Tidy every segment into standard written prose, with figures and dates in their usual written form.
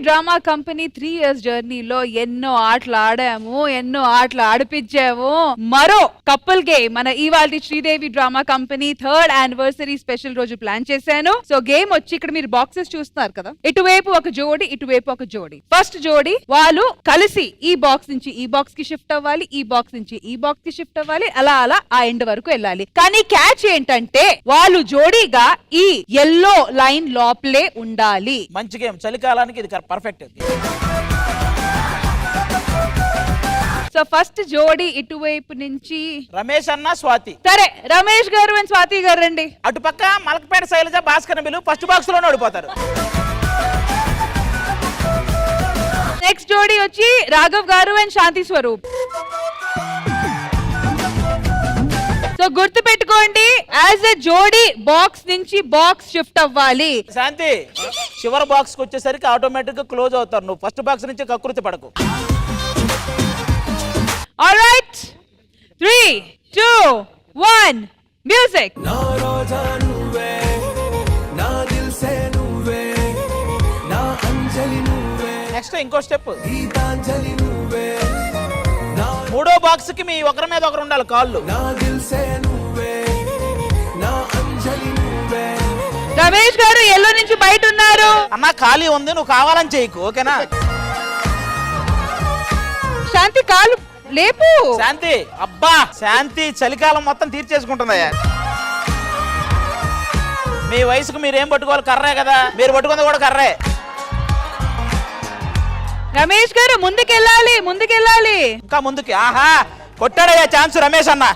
Drama company 3 years జర్నీలో ఎన్నో ఆటలు ఆడాము, ఎన్నో ఆటలు ఆడిపించాము. మరో కపుల్ గేమ్ మన ఇవాల్టి Sridevi drama company 3rd anniversary special రోజు ప్లాన్ చేశాను. సో గేమ్ వచ్చి ఇక్కడ మీరు బాక్సెస్ చూస్తున్నారు కదా, ఇటువైపు ఒక జోడి, ఇటువైపు ఒక జోడి. ఫస్ట్ జోడి వాళ్ళు కలిసి ఈ బాక్స్ నుంచి ఈ బాక్స్ కి షిఫ్ట్ అవ్వాలి, ఈ బాక్స్ నుంచి ఈ బాక్స్ కి షిఫ్ట్ అవ్వాలి, అలా అలా ఆ ఎండ్ వరకు వెళ్ళాలి. కానీ క్యాచ్ ఏంటంటే వాళ్ళు జోడీగా ఈ ఎల్లో లైన్ లోపలే ఉండాలి. మంచి గేమ్, చలికాలానికి ఇది పర్ఫెక్ట్. సో ఫస్ట్ జోడి ఇటువైపు నుంచి రమేష్ అన్న స్వాతి. సరే, రమేష్ గారు అండ్ స్వాతి గారు రండి. అటుపక్క మలకపేట శైలజ భాస్కర్ బిలు ఫస్ట్ బాక్స్ లోనే ఓడిపోతారు. నెక్స్ట్ జోడి వచ్చి రాఘవ్ గారు అండ్ శాంతి స్వరూప్. సో గుర్తు పెట్టుకోండి, యాజ్ ఎ జోడి బాక్స్ నుంచి బాక్స్ షిఫ్ట్ అవ్వాలి. శాంతి చివరి బాక్స్ కి వచ్చేసరికి ఆటోమేటిక్ గా క్లోజ్ అవుతారు. నువ్వు ఫస్ట్ బాక్స్ నుంచి కకృతి పడకు. Alright, 3, 2, 1 music. నెక్స్ట్ ఇంకో స్టెప్. మూడో బాక్స్ కి మీ ఒకరి మీద ఒకరు ఉండాలి కాళ్ళు. రమేష్ గారు ఎల్లో నుంచి బయట ఉన్నారు. అన్న ఖాళీ ఉంది, నువ్వు కావాలని చేయకు, ఓకేనా? శాంతి కాలు లేపు. శాంతి, అబ్బా శాంతి చలికాలం మొత్తం తీర్చేసుకుంటుందయ్యా. మీ వయసుకు మీరేం పట్టుకోవాలి, కర్రే కదా, మీరు పట్టుకుంది కూడా కర్రే. రమేష్ గారు ముందుకెళ్ళాలి, ముందుకెళ్ళాలి, ఇంకా ముందుకి. ఆహా, కొట్టాడయ్యా ఛాన్స్ రమేష్ అన్న.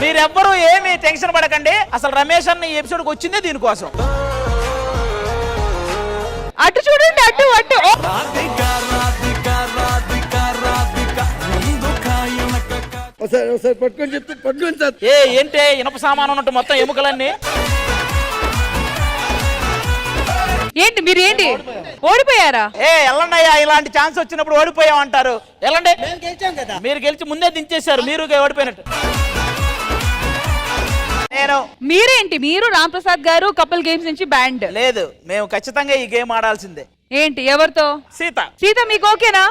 మీరెవ్వరూ ఏమి టెన్షన్ పడకండి, అసలు రమేష్ అన్న ఈ ఎపిసోడ్కి వచ్చిందే దీనికోసం. అటు చూడండి, అటు అటు. ఏంటి ఇనప సామాను ఉన్నట్టు మొత్తం ఎముకలన్నీ ఏంటి మీరు ఏంటి ఓడిపోయారా? వెళ్ళండి అయ్యా, ఇలాంటి ఛాన్స్ వచ్చినప్పుడు ఓడిపోయామంటారు. వెళ్ళండి, మీరు గెలిచి ముందే దించేశారు, మీరు ఓడిపోయినట్టు. మీరేంటి, మీరు రామ్ ప్రసాద్ గారు కపుల్ గేమ్స్ నుంచి బ్యాండ్. లేదు, మేము ఖచ్చితంగా ఈ గేమ్ ఆడాల్సిందే. ఏంటి, ఎవరితో? సీత. సీత మీకు ఓకేనా?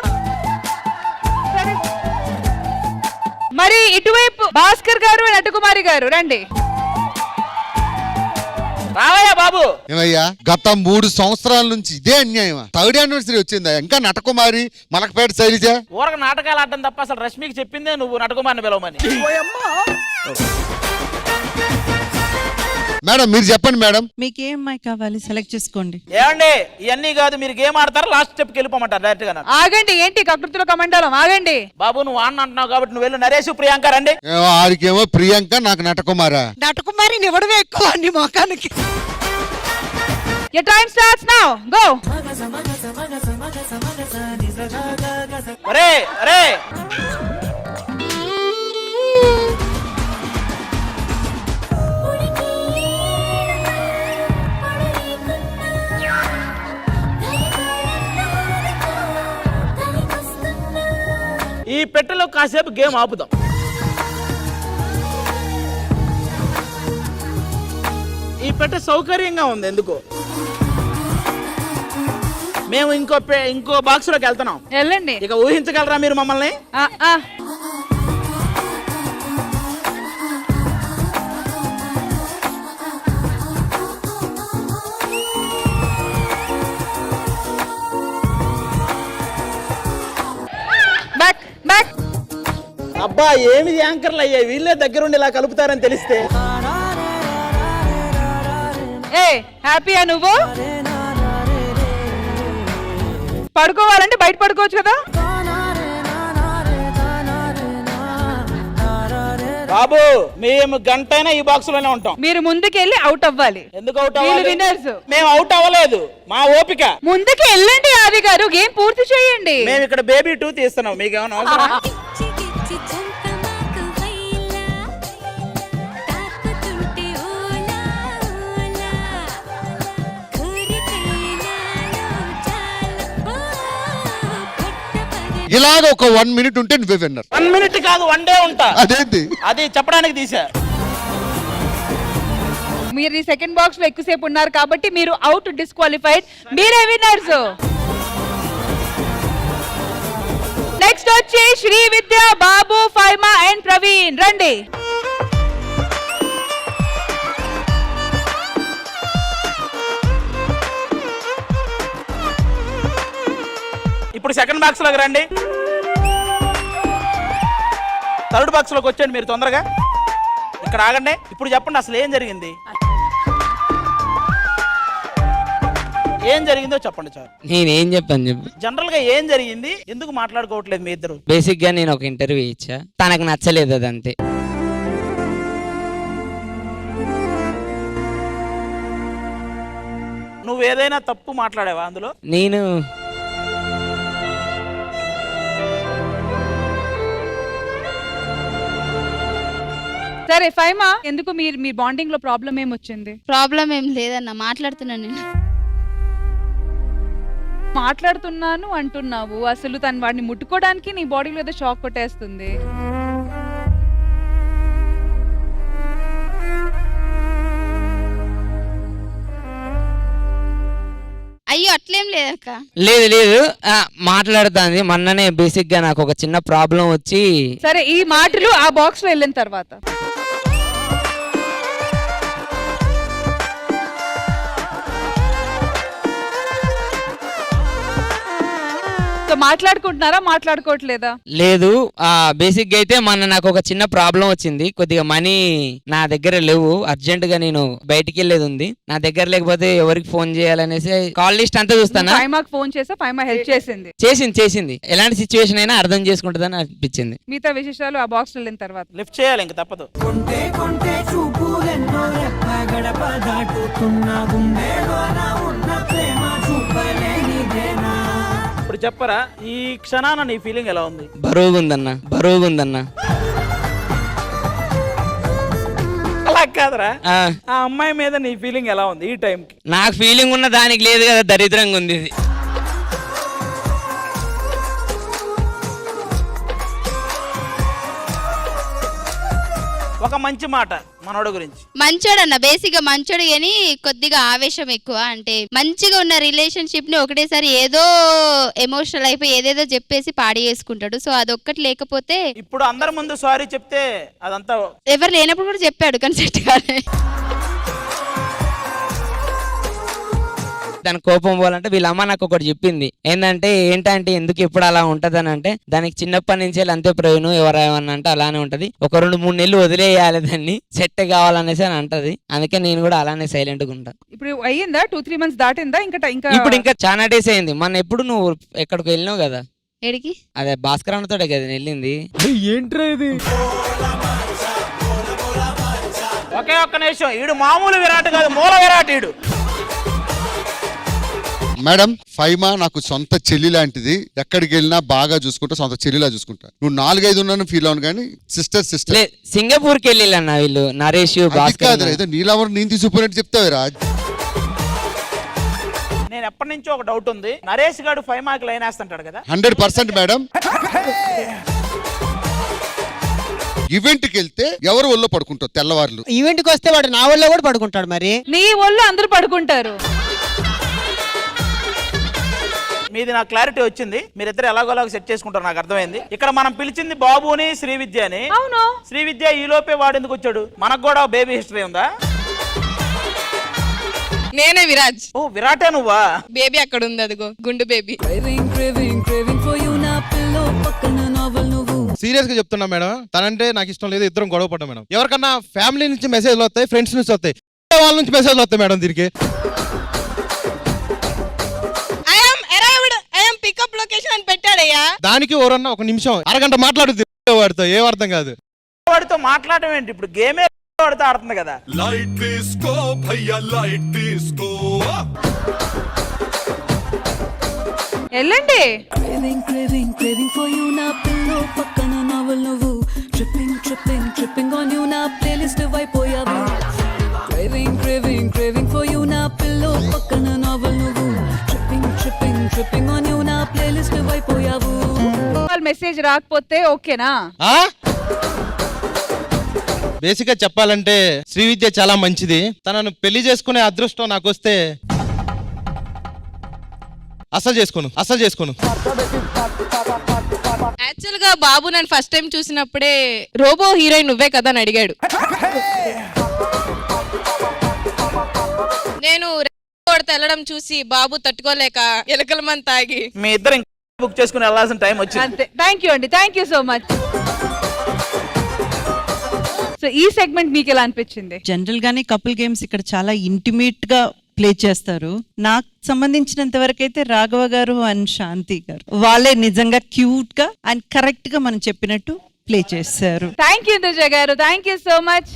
మరి ఇటువైపు భాస్కర్ గారు నటకుమారి గారు రండి. రావయ్యా బాబు. ఏమయ్యా, గత 3 సంవత్సరాల నుంచి ఇదే అన్యాయం. 3rd anniversary వచ్చిందా, ఇంకా నటకుమారి మలకపేట శైలజ ఊరకు నాటకాలు ఆడటం తప్ప అసలు రష్మికి చెప్పిందే నువ్వు నటకుమారిని పిలవమని. మేడం మీరు చెప్పండి మేడం, మీకు ఏ అమ్మాయి కావాలి సెలెక్ట్ చేసుకోండి. ఏమండి ఇవన్నీ కాదు, మీరు గేమ్ ఆడతారు, లాస్ట్ స్టెప్ కి వెళ్ళిపోమంటారు డైరెక్ట్ గా. ఆగండి, ఏంటి కకృతిలో కమండాలం, ఆగండి. బాబు నువ్వు ఆడిన అంటున్నావు కాబట్టి నువ్వు వెళ్ళు. నరేష్ ప్రియాంక రండి. ఆడికేమో ప్రియాంక, నాకు నటకుమారా. నటకుమారిని ఇవ్వడమే ఎక్కువ అండి మొఖానికి. Your time starts now. Go. అరే అరే, ఈ పెట్టెలో కాసేపు గేమ్ ఆపుదాం. ఈ పెట్టె సౌకర్యంగా ఉంది ఎందుకో. మేము ఇంకో బాక్స్ లోకి వెళ్తున్నాం. వెళ్ళండి. ఇక ఊహించగలరా మీరు మమ్మల్ని? అబ్బా ఏమి యాంకర్లు అయ్యాయి, వీళ్ళే దగ్గరుండి ఇలా కలుపుతారని తెలిస్తే. హ్యాపీయా నువ్వు? పడుకోవాలంటే బయట పడుకోవచ్చు కదా. బాబు మేము గంటైనా ఈ బాక్స్ లోనే ఉంటాం. మీరు ముందుకెళ్ళి అవుట్ అవ్వాలి. ఎందుకు అవుట్ అవ్వాలి? విన్నర్స్. మేము అవుట్ అవ్వలేదు, మా ఓపిక. ముందుకు వెళ్ళండి ఆది గారు, గేమ్ పూర్తి చేయండి. మేము ఇక్కడ బేబీ 2 తీస్తున్నాం, మీకు ఏమైనా అవసరం? ఇలాగ ఒక 1 మినిట్ ఉంటే నువ్వే విన్నర్. 1 మినిట్ కాదు 1 డే ఉంటా. అదేంటి అది చెప్పడానికి తీసా. మీరు ఈ సెకండ్ బాక్స్ లో ఎక్కువసేపు ఉన్నారు కాబట్టి మీరు అవుట్, డిస్క్వాలిఫైడ్. మీరే విన్నర్స్. నెక్స్ట్ వచ్చి శ్రీ విద్య, బాబు, ఫైమా అండ్ ప్రవీణ్. రండి. ఇప్పుడు సెకండ్ బాక్స్ లోకి రండి. థర్డ్ బాక్స్ లోకి వచ్చేయండి మీరు తొందరగా. ఇక్కడ ఆగండి. ఇప్పుడు చెప్పండి అసలు ఏం జరిగింది, ఏం జరిగిందో చెప్పండి సార్. నేనేం చెప్పాను చెప్పు. జనరల్ గా ఏం జరిగింది, ఎందుకు మాట్లాడుకోవట్లేదు మీ ఇద్దరు? బేసిక్ గా నేను ఒక ఇంటర్వ్యూ ఇచ్చా, తనకు నచ్చలేదు అదంతే. నువ్వు ఏదైనా తప్పు మాట్లాడావా అందులో? నేను సరే ఫైమా, ఎందుకు మీ బాండింగ్ లో ప్రాబ్లం ఏమొచ్చింది? ప్రాబ్లం ఏం లేదన్న, మాట్లాడుతున్నాను నేను. మాట్లాడుతున్నాను అంటున్నావు, అసలు తను వాడిని ముట్టుకోవడానికి నీ బాడీలో ఏదో షాక్ కొట్టేస్తుంది. అయ్యో అట్లేం లేదక్క. లేదు లేదు మాట్లాడుతాంది. మొన్ననే బేసిక్ గా నాకు ఒక చిన్న ప్రాబ్లం వచ్చి. సరే, ఈ మాటలు ఆ బాక్స్ లో వెళ్ళిన తర్వాత మాట్లాడుకుంటున్నారా, మాట్లాడుకోవట్లేదా? లేదు, బేసిక్ గా అయితే మొన్న నాకు ఒక చిన్న ప్రాబ్లం వచ్చింది. కొద్దిగా మనీ నా దగ్గర లేవు, అర్జెంట్ గా నేను బయటికి వెళ్ళేది ఉంది. నా దగ్గర లేకపోతే ఎవరికి ఫోన్ చేయాలనేసి కాల్ లిస్ట్ అంతా చూస్తానా. ఫైమాకి ఫోన్ చేసా, ఫైమా హెల్ప్ చేసింది. చేసింది. ఎలాంటి సిచ్యువేషన్ అయినా అర్థం చేసుకుంటుందని అనిపించింది. మిగతా విశేషాలు ఆ బాక్స్ వెళ్ళిన తర్వాత లిఫ్ట్ చేయాలి, ఇంక తప్పదు. ఇప్పుడు చెప్పరా, ఈ క్షణాన నీ ఫీలింగ్ ఎలా ఉంది? బరువుగుందన్నా. అలా కాదరా, ఆ అమ్మాయి మీద నీ ఫీలింగ్ ఎలా ఉంది ఈ టైంకి? నాకు ఫీలింగ్ ఉన్న దానికి లేదు కదా, దరిద్రంగా ఉంది ఇది. ఒక మంచి మాట మనోడు గురించి. మంచోడన్న, బేసిక్ గా మంచోడు కానీ కొద్దిగా ఆవేశం ఎక్కువ. అంటే మంచిగా ఉన్న రిలేషన్షిప్ ని ఒకటేసారి ఏదో ఎమోషనల్ అయిపోయి ఏదేదో చెప్పేసి పాడి చేసుకుంటాడు. సో అదొక్కటి లేకపోతే ఇప్పుడు అందరి ముందు సారీ చెప్తే అదంతా ఎవరు లేనప్పుడు కూడా చెప్పాడు కానీ సెట్ కాలే. దాని కోపం పోవాలంటే వీళ్ళ అమ్మ నాకు ఒకటి చెప్పింది. ఏంటంటే ఎందుకు ఎప్పుడు అలా ఉంటదని అంటే, దానికి చిన్నప్పటి నుంచి అంతే ప్రయోజనం, ఎవరేమన్నా అంటే అలానే ఉంటది. ఒక 2-3 నెలలు వదిలేయాలి, దాన్ని సెట్ కావాలనేసి అని అంటది. అందుకే నేను కూడా అలానే సైలెంట్ గా ఉంటా. ఇప్పుడు అయ్యిందా? 2-3 months దాటిందా? ఇప్పుడు ఇంకా చాలా డేస్ అయింది. మొన్న ఎప్పుడు నువ్వు ఎక్కడికి వెళ్ళినావు కదా, ఎడికి? అదే భాస్కర్ అన్నతోటే కదా వెళ్ళింది. ఏంట్రా ఇది? ఒక్క నిమిషం, ఈడు మామూలు విరాట్ కాదు, మూల విరాట్ ఈడు. మేడం, ఫైమా నాకు సొంత చెల్లి లాంటిది. ఎక్కడికి వెళ్ళినా బాగా చూసుకుంటా, సొంత చెల్లిలా చూసుకుంటా. నువ్వు 4-5 ఉన్నాను ఫీల్ అవును కానీ సిస్టర్ సింగపూర్ కి వెళ్ళిల్లన్న వీళ్ళు, నరేష్ భాస్కర్. ఏదో నీలెవరు నేను తీసుకుపోయినట్టు చెప్తావు రా. నేను ఎప్పటి నుంచో ఒక డౌట్ ఉంది, నరేష్ గారు ఫైమాకి లైన్ వేస్తుంటాడు కదా? 100% మేడం. ఈవెంట్ కి వెళ్తే ఎవరు ఒళ్ళో పడుకుంటారు తెల్లవారులు. ఈవెంట్ కి వస్తే వాడు నా ఒళ్ళో కూడా పడుకుంటాడు. మరి నీ ఒళ్ళు అందరూ పడుకుంటారు. మీది నాకు క్లారిటీ వచ్చింది. మీరిద్దరు ఎలాగోలాగా సెట్ చేసుకుంటారు, నాకు అర్థమైంది. ఇక్కడ మనం పిలిచింది బాబుని, శ్రీ విద్యని. అవును, శ్రీ విద్య ఈ లోపే వాడు ఎందుకు వచ్చాడు? మనకు కూడా బేబీ హిస్టరీ ఉందా? నేనే విరాజ్. ఓ విరాటే నువ్వా? బేబీ అక్కడ ఉంది, అదిగో గుండు బేబీ. సీరియస్ గా చెప్తున్నా మేడం, తనంటే నాకు ఇష్టం లేదు. ఇద్దరం గొడవ పడ్డాం మేడం. ఎవరికన్నా ఫ్యామిలీ నుంచి మెసేజ్లు వస్తాయి, ఫ్రెండ్స్ నుంచి వస్తాయి, వాళ్ళ నుంచి మెసేజ్లు వస్తాయి మేడం. దీనికి పికప్ లొకేషన్ అని పెట్టాడయ్యా. దానికి ఎవరన్నా ఒక నిమిషం అరగంట మాట్లాడుద్ది వాడితో, ఏం అర్థం కాదు. వాడితో మాట్లాడడం ఏంటి? ఇప్పుడు గేమే వాడితో ఆడుతుంది కదా. లైట్ తీసుకో భయ్యా, లైట్ తీసుకో. వెళ్ళండి. Tripping on you, నా ప్లేలిస్ట్ వైపోయావు. కాల్ మెసేజ్ రాకపోతే ఓకేనా? బేసిక్ గా చెప్పాలంటే శ్రీవిద్య చాలా మంచిది. తనను పెళ్లి చేసుకునే అదృష్టం నాకు వస్తే అసలు చేసుకోను. యాక్చువల్ గా బాబు నన్ను ఫస్ట్ టైం చూసినప్పుడే రోబో హీరోయిన్ నువ్వే కదా అని అడిగాడు. నేను వెళ్ళడం చూసి బాబు తట్టుకోలేక ఎలకల మంది తాగి మీ ఇద్దరు బుక్ చేసుకుని వెళ్ళాల్సిన టైం వచ్చింది. అంతే. థ్యాంక్ యూ అండి, thank you so much. So ఈ సెగ్మెంట్ మీకు ఎలా అనిపించింది? జనరల్ గానే కపుల్ గేమ్స్ ఇక్కడ చాలా ఇంటిమేట్ గా ప్లే చేస్తారు. నాకు సంబంధించినంత వరకు అయితే రాఘవ గారు అండ్ శాంతి గారు వాళ్ళే నిజంగా క్యూట్ గా అండ్ కరెక్ట్ గా మనం చెప్పినట్టు ప్లే చేశారు. థ్యాంక్ యూ దుర్జ గారు, థ్యాంక్ యూ సో మచ్.